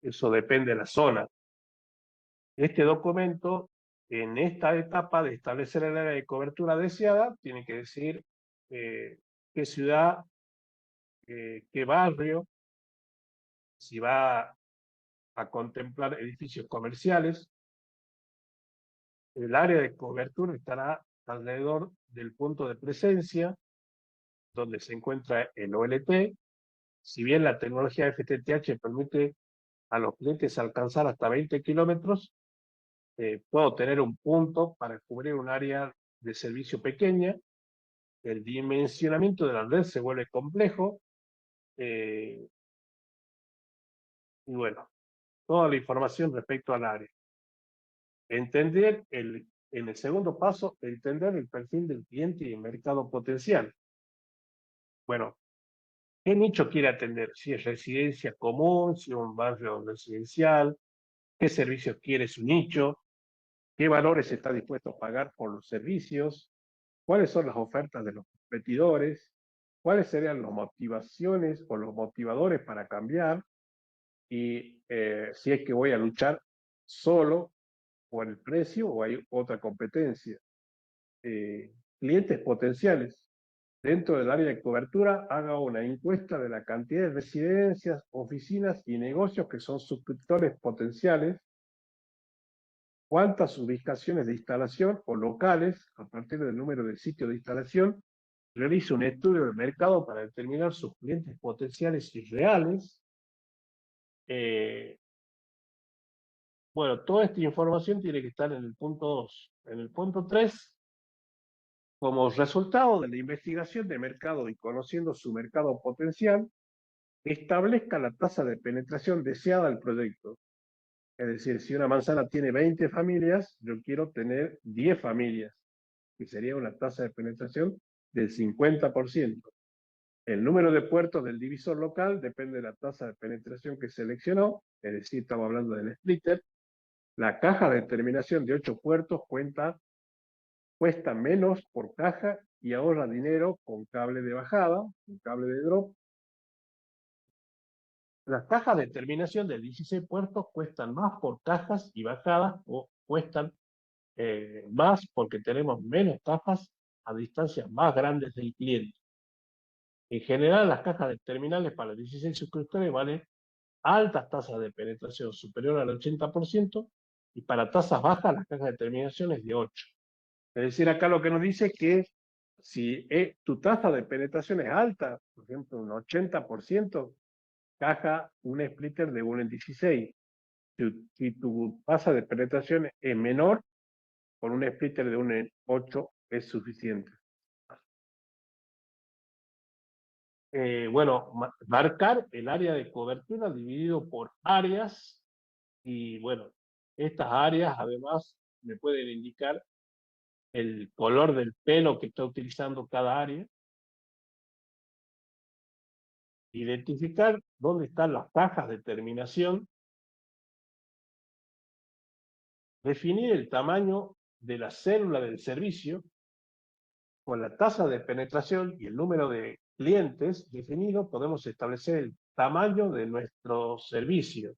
eso depende de la zona. Este documento, en esta etapa de establecer el área de cobertura deseada, tiene que decir qué ciudad, qué barrio, si va a contemplar edificios comerciales. El área de cobertura estará alrededor del punto de presencia, donde se encuentra el OLT. Si bien la tecnología FTTH permite a los clientes alcanzar hasta 20 kilómetros, puedo tener un punto para cubrir un área de servicio pequeña. El dimensionamiento de la red se vuelve complejo eh, y bueno, toda la información respecto al área. En el segundo paso, entender el perfil del cliente y el mercado potencial. Bueno, ¿qué nicho quiere atender? Si es residencia común, si es un barrio residencial, qué servicios quiere su nicho, qué valores está dispuesto a pagar por los servicios, cuáles son las ofertas de los competidores, cuáles serían las motivaciones o los motivadores para cambiar y si es que voy a luchar solo por el precio o hay otra competencia. Clientes potenciales. Dentro del área de cobertura, haga una encuesta de la cantidad de residencias, oficinas y negocios que son suscriptores potenciales, cuántas ubicaciones de instalación o locales, a partir del número de sitios de instalación, realice un estudio de mercado para determinar sus clientes potenciales y reales. Bueno, toda esta información tiene que estar en el punto 2. En el punto 3, como resultado de la investigación de mercado y conociendo su mercado potencial, establezca la tasa de penetración deseada del proyecto. Es decir, si una manzana tiene 20 familias, yo quiero tener 10 familias, que sería una tasa de penetración del 50%. El número de puertos del divisor local depende de la tasa de penetración que seleccionó, es decir, estamos hablando del splitter. La caja de terminación de 8 puertos cuesta menos por caja y ahorra dinero con cable de bajada, con cable de drop. Las cajas de terminación de 16 puertos cuestan más por cajas y bajadas o cuestan más porque tenemos menos cajas a distancias más grandes del cliente. En general, las cajas de terminales para 16 suscriptores valen altas tasas de penetración superior al 80% y para tasas bajas las cajas de terminación es de 8. Es decir, acá lo que nos dice es que si tu tasa de penetración es alta, por ejemplo, un 80%, caja un splitter de 1 en 16. Si tu tasa de penetración es menor, con un splitter de 1 en 8 es suficiente. Bueno, marcar el área de cobertura dividido por áreas y bueno, estas áreas además me pueden indicar el color del pelo que está utilizando cada área, identificar dónde están las cajas de terminación, definir el tamaño de la célula del servicio con la tasa de penetración y el número de clientes definido, podemos establecer el tamaño de nuestro servicio.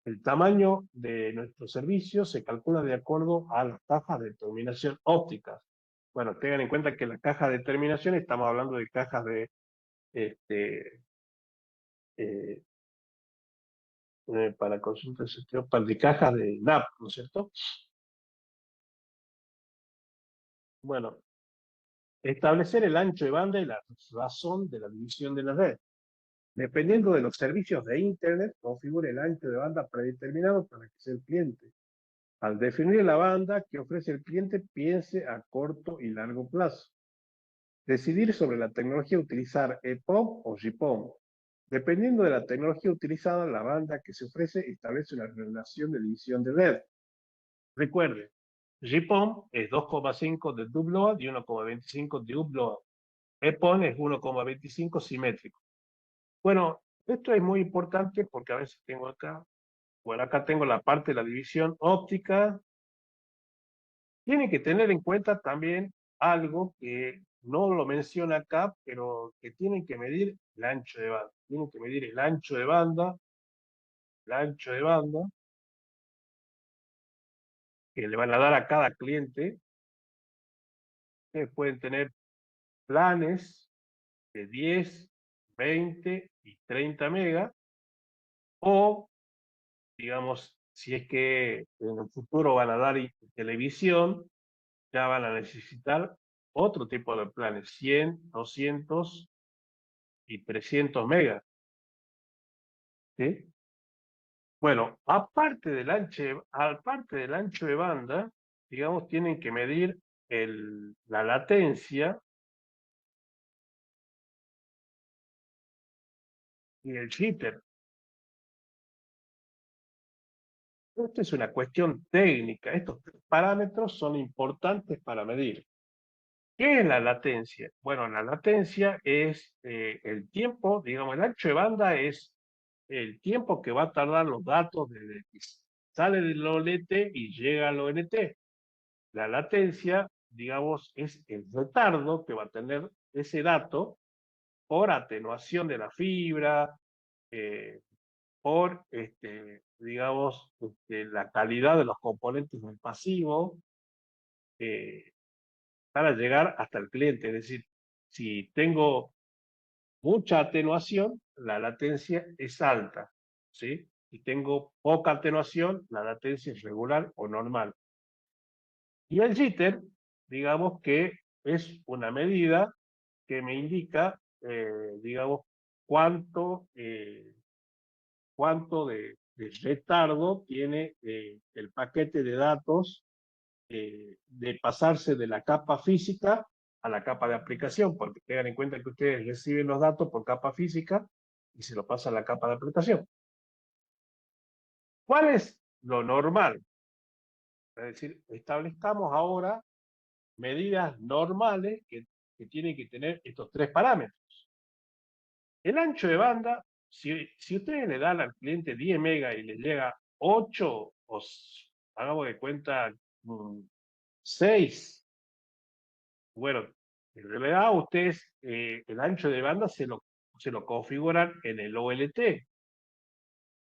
El tamaño de nuestro servicio se calcula de acuerdo a las cajas de terminación ópticas. Bueno, tengan en cuenta que las cajas de terminación estamos hablando de cajas de este, eh, para consulta de cajas de NAP, ¿no es cierto? Bueno, establecer el ancho de banda y la razón de la división de la red. Dependiendo de los servicios de Internet, configure el ancho de banda predeterminado para que sea el cliente. Al definir la banda que ofrece el cliente, piense a corto y largo plazo. Decidir sobre la tecnología utilizar EPON o GPON. Dependiendo de la tecnología utilizada, la banda que se ofrece establece una relación de división de red. Recuerde, GPON es 2,5 de download y 1,25 de upload. EPON es 1,25 simétrico. Bueno, esto es muy importante porque a veces tengo acá, bueno, acá tengo la parte de la división óptica. Tiene que tener en cuenta también algo que no lo menciona acá, pero que tienen que medir el ancho de banda. Tienen que medir el ancho de banda que le van a dar a cada cliente. Ustedes pueden tener planes de 10, 20 y 30 megas, o, digamos, si es que en el futuro van a dar televisión, ya van a necesitar otro tipo de planes, 100, 200 y 300 megas. ¿Sí? Bueno, aparte del ancho de banda, digamos, tienen que medir la latencia y el jitter. Esto es una cuestión técnica. Estos parámetros son importantes para medir. ¿Qué es la latencia? Bueno, la latencia es el tiempo, digamos, el ancho de banda es el tiempo que va a tardar los datos desde que sale del OLT y llega al ONT. La latencia, digamos, es el retardo que va a tener ese dato por atenuación de la fibra, eh, por, digamos, la calidad de los componentes del pasivo, eh, para llegar hasta el cliente. Es decir, si tengo mucha atenuación, la latencia es alta, ¿sí? Si tengo poca atenuación, la latencia es regular o normal. Y el jitter, digamos que es una medida que me indica, digamos, cuánto de retardo tiene el paquete de datos de pasarse de la capa física a la capa de aplicación, porque tengan en cuenta que ustedes reciben los datos por capa física y se los pasa a la capa de aplicación. ¿Cuál es lo normal? Es decir, establezcamos ahora medidas normales que tienen que tener estos tres parámetros. El ancho de banda, si ustedes le dan al cliente 10 megas y le llega 8, o hagamos de cuenta 6, bueno, en realidad ustedes el ancho de banda se lo configuran en el OLT.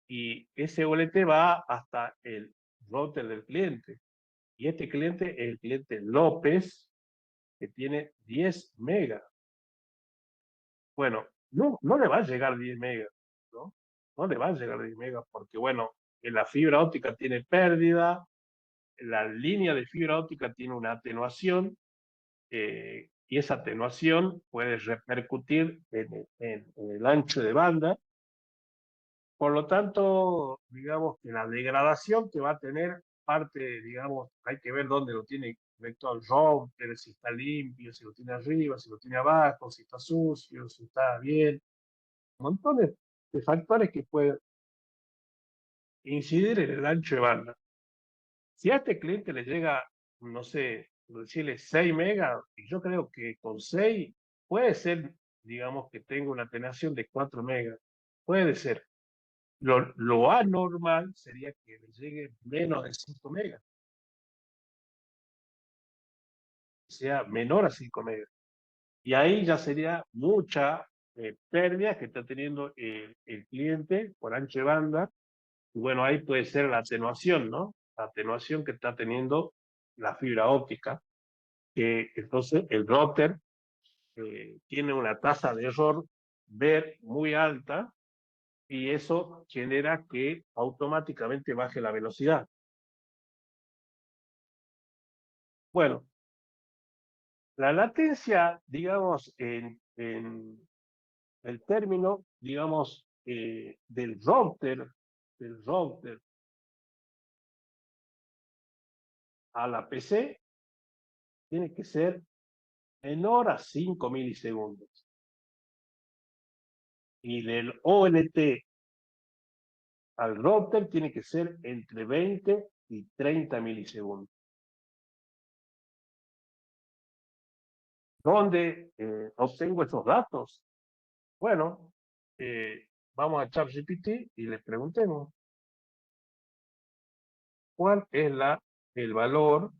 Y ese OLT va hasta el router del cliente. Y este cliente es el cliente López, que tiene 10 megas. Bueno, no le va a llegar 10 megas, ¿no? No le va a llegar 10 megas porque, bueno, la fibra óptica tiene pérdida, la línea de fibra óptica tiene una atenuación, y esa atenuación puede repercutir en el ancho de banda. Por lo tanto, digamos que la degradación que va a tener parte, digamos, hay que ver dónde lo tiene conectado el router, si está limpio, si lo tiene arriba, si lo tiene abajo, si está sucio, si está bien. Un montón de factores que pueden incidir en el ancho de banda. Si a este cliente le llega, no sé, decirle 6 megas, y yo creo que con 6 puede ser, digamos, que tenga una atenuación de 4 megas. Puede ser. Lo anormal sería que le llegue menos de 5 megas, sea menor a 5 megas. Y ahí ya sería mucha pérdida que está teniendo el cliente por ancho de banda. Y bueno, ahí puede ser la atenuación, ¿no? La atenuación que está teniendo la fibra óptica, que entonces el router tiene una tasa de error ver muy alta y eso genera que automáticamente baje la velocidad. Bueno, la latencia, digamos, en el término, digamos, del router a la PC, tiene que ser menor a 5 milisegundos. Y del OLT al router tiene que ser entre 20 y 30 milisegundos. ¿Dónde obtengo esos datos? Bueno, vamos a ChatGPT y le preguntemos cuál es el valor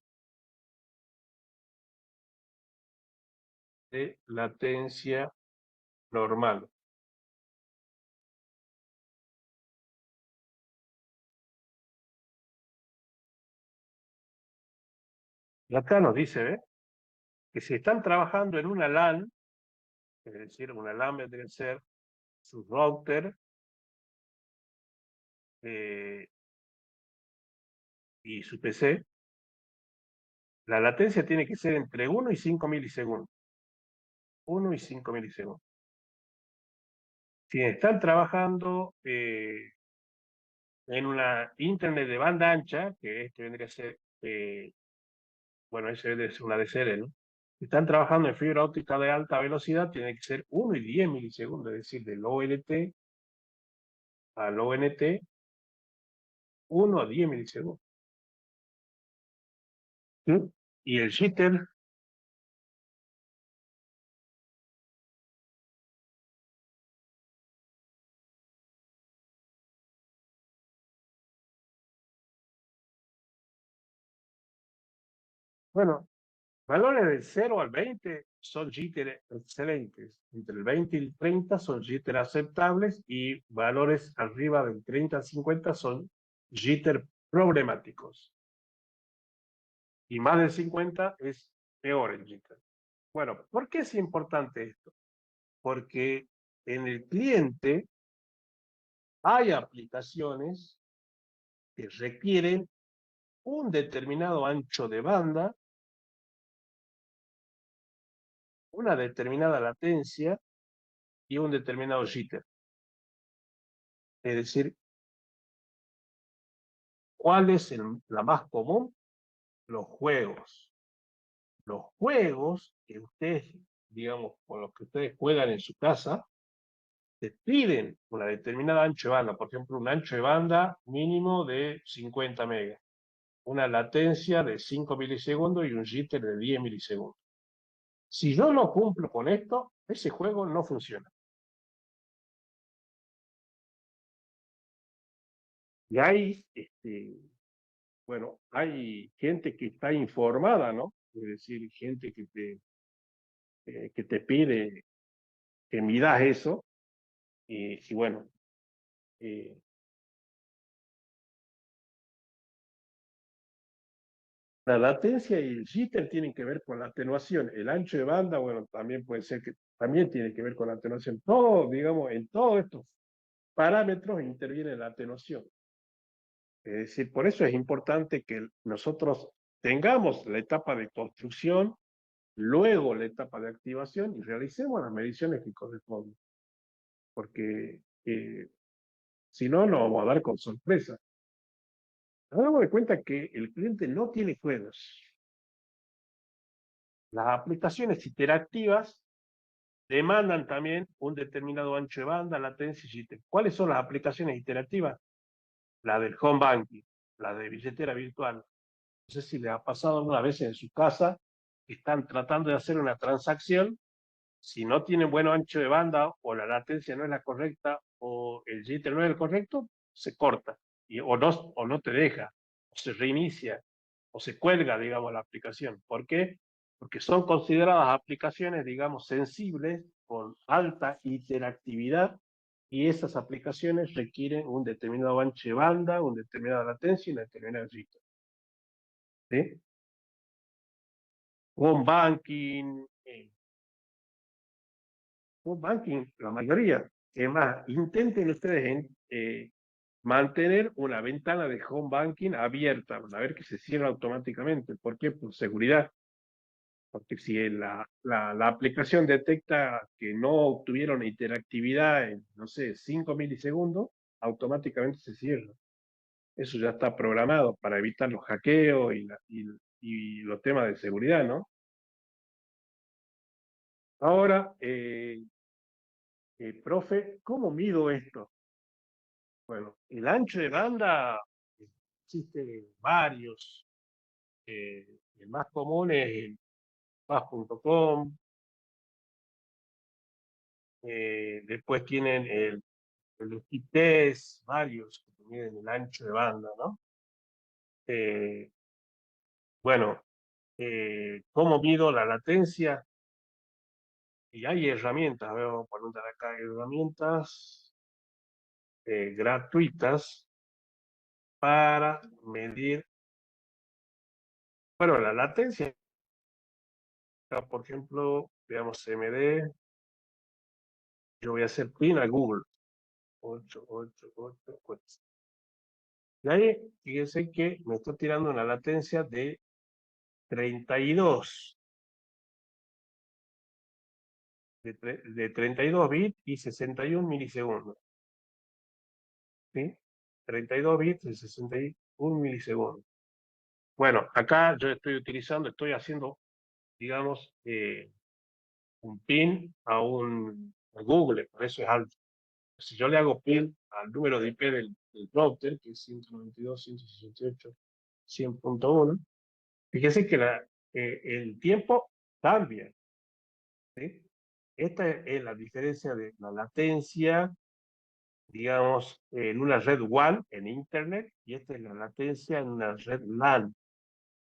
de latencia normal. Y acá nos dice, ¿ve? Que si están trabajando en una LAN, es decir, una LAN debe ser su router y su PC, la latencia tiene que ser entre 1 y 5 milisegundos. 1 y 5 milisegundos. Si están trabajando en una internet de banda ancha, que este vendría a ser, bueno, ese debe ser una DSL, ¿no? Si están trabajando en fibra óptica de alta velocidad, tiene que ser 1 y 10 milisegundos, es decir, del OLT al ONT 1 a 10 milisegundos. ¿Sí? Y el jitter, bueno, valores del 0 al 20 son jitter excelentes. Entre el 20 y el 30 son jitter aceptables y valores arriba del 30 al 50 son jitter problemáticos. Y más del 50 es peor el jitter. Bueno, ¿por qué es importante esto? Porque en el cliente hay aplicaciones que requieren un determinado ancho de banda, una determinada latencia y un determinado jitter. Es decir, ¿cuál es la más común? Los juegos. Los juegos que ustedes, digamos, con los que ustedes juegan en su casa, te piden una determinada ancho de banda, por ejemplo, un ancho de banda mínimo de 50 megas, una latencia de 5 milisegundos y un jitter de 10 milisegundos. Si yo no cumplo con esto, ese juego no funciona. Y hay, bueno, hay gente que está informada, ¿no? Es decir, gente que te pide que midas eso, y bueno, eh, la latencia y el jitter tienen que ver con la atenuación. El ancho de banda, bueno, también puede ser que también tiene que ver con la atenuación. Todo, digamos, en todos estos parámetros interviene la atenuación. Es decir, por eso es importante que nosotros tengamos la etapa de construcción, luego la etapa de activación y realicemos las mediciones que corresponden. Porque si no, nos vamos a dar con sorpresa. Nos damos de cuenta que el cliente no tiene juegos. Las aplicaciones interactivas demandan también un determinado ancho de banda, latencia y jitter. ¿Cuáles son las aplicaciones interactivas? La del home banking, la de billetera virtual. No sé si les ha pasado alguna vez en su casa que están tratando de hacer una transacción, si no tienen buen ancho de banda o la latencia no es la correcta o el jitter no es el correcto, se corta o no te deja, o se reinicia, o se cuelga, digamos, la aplicación. ¿Por qué? Porque son consideradas aplicaciones, digamos, sensibles, con alta interactividad, y esas aplicaciones requieren un determinado ancho de banda, una determinada latencia y una determinada jitter. ¿Sí? Home banking, home banking, la mayoría. Es más, intenten ustedes mantener una ventana de home banking abierta, a ver que se cierra automáticamente. ¿Por qué? Por seguridad. Porque si la aplicación detecta que no obtuvieron interactividad en, no sé, 5 milisegundos, automáticamente se cierra. Eso ya está programado para evitar los hackeos y los temas de seguridad, ¿no? Ahora, profe, ¿cómo mido esto? Bueno, el ancho de banda existe varios. El más común es el paz.com. Después tienen el test, varios que miden el ancho de banda, ¿no? Eh, bueno, ¿cómo mido la latencia? Y hay herramientas, vamos a poner acá herramientas gratuitas para medir, bueno, la latencia. Por ejemplo, veamos MD, yo voy a hacer pin a Google. 888. Y ahí, fíjense que me está tirando una latencia de 32. De 32 bits y 61 milisegundos. ¿Sí? 32 bits y 61 milisegundos. Bueno, acá yo estoy haciendo, digamos, un pin a Google, por eso es alto. Si yo le hago pin al número de IP del router, que es 192.168.100.1, fíjese que el tiempo cambia, ¿sí? Esta es la diferencia de la latencia, digamos, en una red WAN en Internet, y esta es la latencia en una red LAN.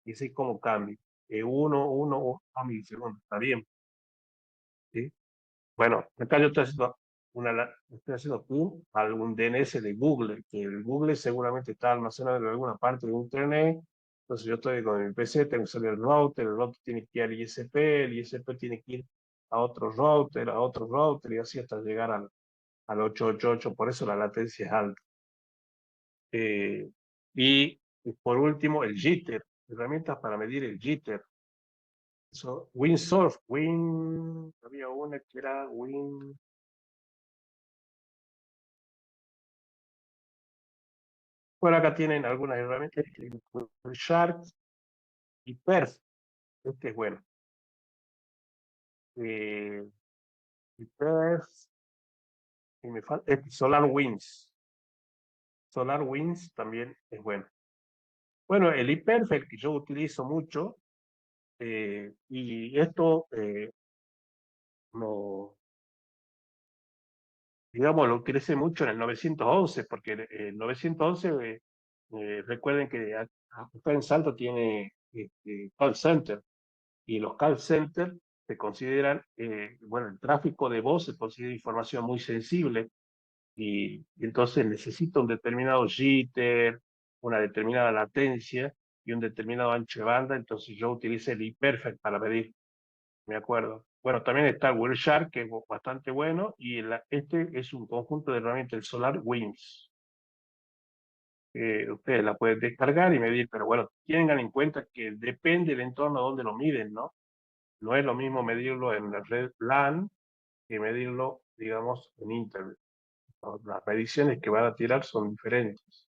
Y así como cambia. Uno a milisegundos, está bien. ¿Sí? Bueno, acá yo estoy haciendo ping a algún DNS de Google, que el Google seguramente está almacenado en alguna parte de Internet. Entonces yo estoy con mi PC, tengo que salir el router tiene que ir al ISP, el ISP tiene que ir a otro router, y así hasta llegar al 888, por eso la latencia es alta. Y por último, el jitter, herramientas para medir el jitter. Windsurf, había una que era Bueno, acá tienen algunas herramientas, Shark y Perf. Este es bueno. Y Perf, y me falta, SolarWinds. SolarWinds también es bueno. Bueno, el iPerfect que yo utilizo mucho, y esto lo, digamos, lo utilicé mucho en el 911, porque el 911, recuerden que acá en Salta tiene call center, y los call centers se consideran, bueno, el tráfico de voz se considera información muy sensible, y entonces necesita un determinado jitter, una determinada latencia y un determinado ancho de banda. Entonces yo utilicé el iPerfect para medir, me acuerdo. Bueno, también está Wireshark, que es bastante bueno, y este es un conjunto de herramientas, el SolarWinds. Ustedes la pueden descargar y medir, pero bueno, tengan en cuenta que depende del entorno donde lo miden, ¿no? No es lo mismo medirlo en la red LAN que medirlo, digamos, en Internet. Las mediciones que van a tirar son diferentes.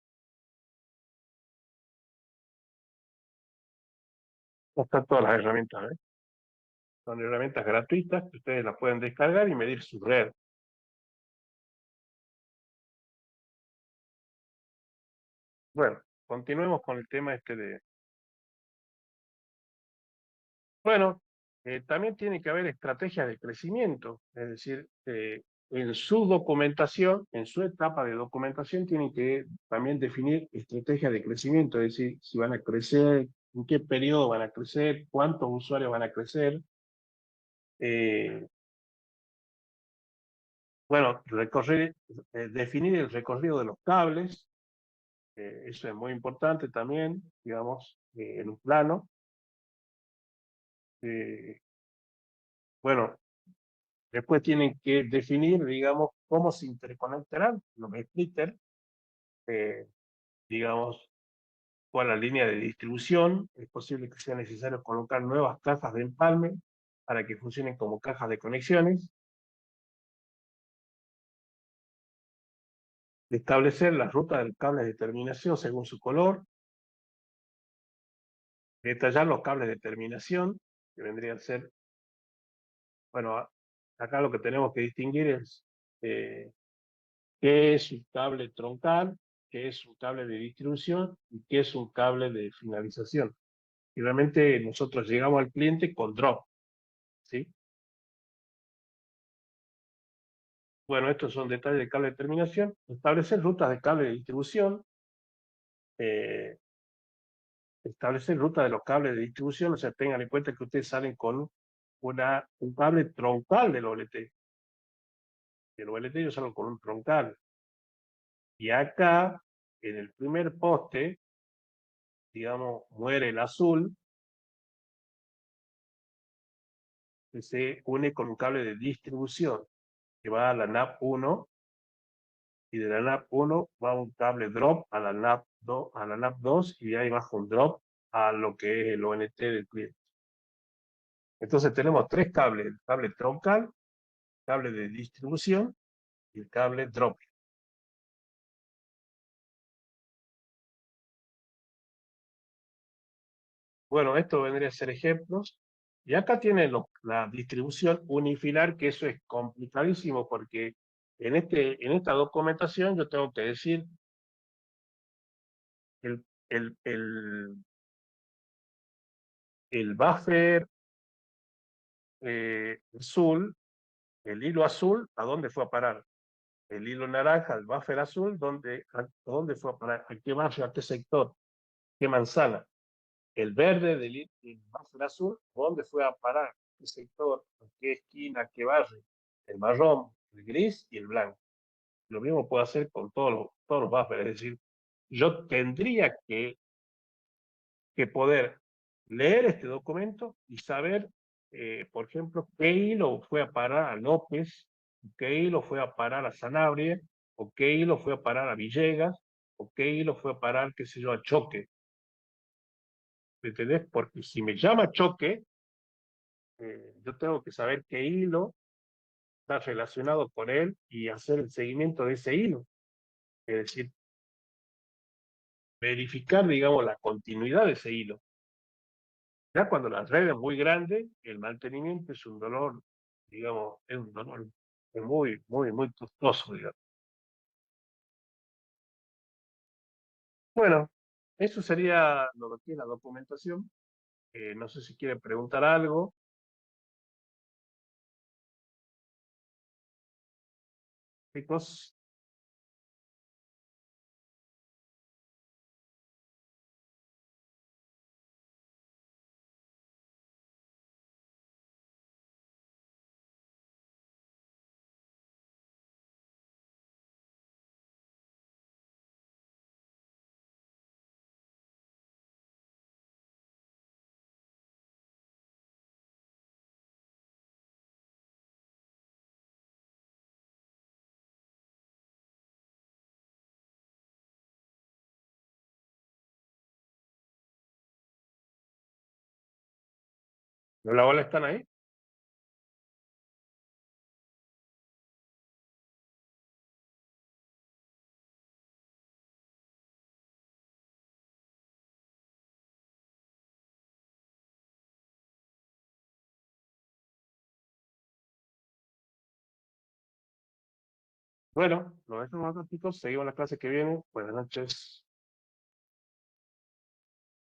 Están todas las herramientas, ¿eh? Son herramientas gratuitas que ustedes las pueden descargar y medir su red. Bueno, continuemos con el tema este de... Bueno, también tiene que haber estrategias de crecimiento, es decir, en su documentación, en su etapa de documentación, tienen que también definir estrategias de crecimiento, es decir, si van a crecer, en qué periodo van a crecer, cuántos usuarios van a crecer. Bueno, definir el recorrido de los cables, eso es muy importante también, digamos, en un plano. Bueno, después tienen que definir, digamos, cómo se interconectarán los splitters, eh, digamos, cuál es la línea de distribución. Es posible que sea necesario colocar nuevas cajas de empalme para que funcionen como cajas de conexiones. Establecer la ruta del cable de terminación según su color. Detallar los cables de terminación, que vendrían a ser, bueno, acá lo que tenemos que distinguir es qué es un cable troncal, qué es un cable de distribución y qué es un cable de finalización. Y realmente nosotros llegamos al cliente con drop, ¿sí? Bueno, estos son detalles de cable de terminación. Establecer rutas de cable de distribución, eh, establecer rutas de los cables de distribución, o sea, tengan en cuenta que ustedes salen con un cable troncal del OLT. El OLT yo salgo con un troncal. Y acá, en el primer poste, digamos, muere el azul, que se une con un cable de distribución que va a la NAP1, y de la NAP1 va un cable drop a la NAP2, y de ahí baja un drop a lo que es el ONT del cliente. Entonces tenemos tres cables: el cable troncal, cable de distribución y el cable drop. Bueno, esto vendría a ser ejemplos. Y acá tienen la distribución unifilar, que eso es complicadísimo porque En esta documentación yo tengo que decir el, el, el, el buffer azul, el hilo azul, ¿a dónde fue a parar? El hilo naranja, el buffer azul, ¿a dónde fue a parar? ¿A qué barrio, a qué sector? ¿Qué manzana? El verde del buffer azul, ¿dónde fue a parar? ¿Qué sector? ¿A qué esquina? ¿Qué barrio? El marrón, el gris y el blanco. Lo mismo puedo hacer con todos los buffers, es decir, yo tendría que poder leer este documento y saber, por ejemplo, qué hilo fue a parar a López, qué hilo fue a parar a Sanabria, o qué hilo fue a parar a Villegas, o qué hilo fue a parar, qué sé yo, a Choque. ¿Me entendés? Porque si me llama Choque, yo tengo que saber qué hilo está relacionado con él y hacer el seguimiento de ese hilo. Es decir, verificar, digamos, la continuidad de ese hilo. Ya cuando la red es muy grande, el mantenimiento es un dolor, digamos, es un dolor muy, muy, muy costoso, digamos. Bueno, eso sería lo que es la documentación. No sé si quiere preguntar algo, chicos. ¿La ola están ahí? Bueno, nos vemos acá, chicos. Seguimos la clase que viene. Buenas noches.